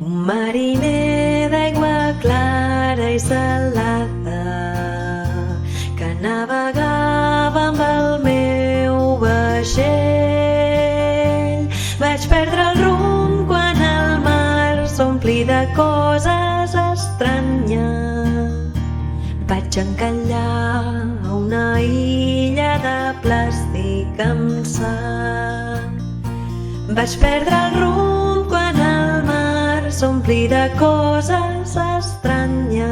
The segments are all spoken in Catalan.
Un mariner d'aigua clara i salada que navegava amb el meu vaixell. Vaig perdre el rumb quan el mar s'omplí de coses estranyes. Vaig encallar a una illa de plàstic amb sang. Vaig perdre el rumb quan el mar s'omplí de coses estranyes.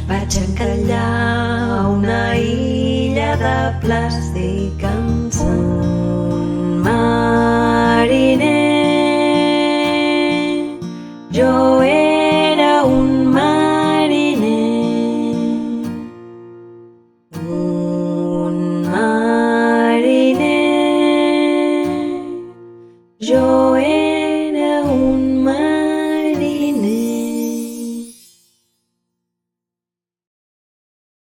Vaig encallar a una illa de plàstic amb sang. Un mariner, jo era un mariner. Un mariner, jo era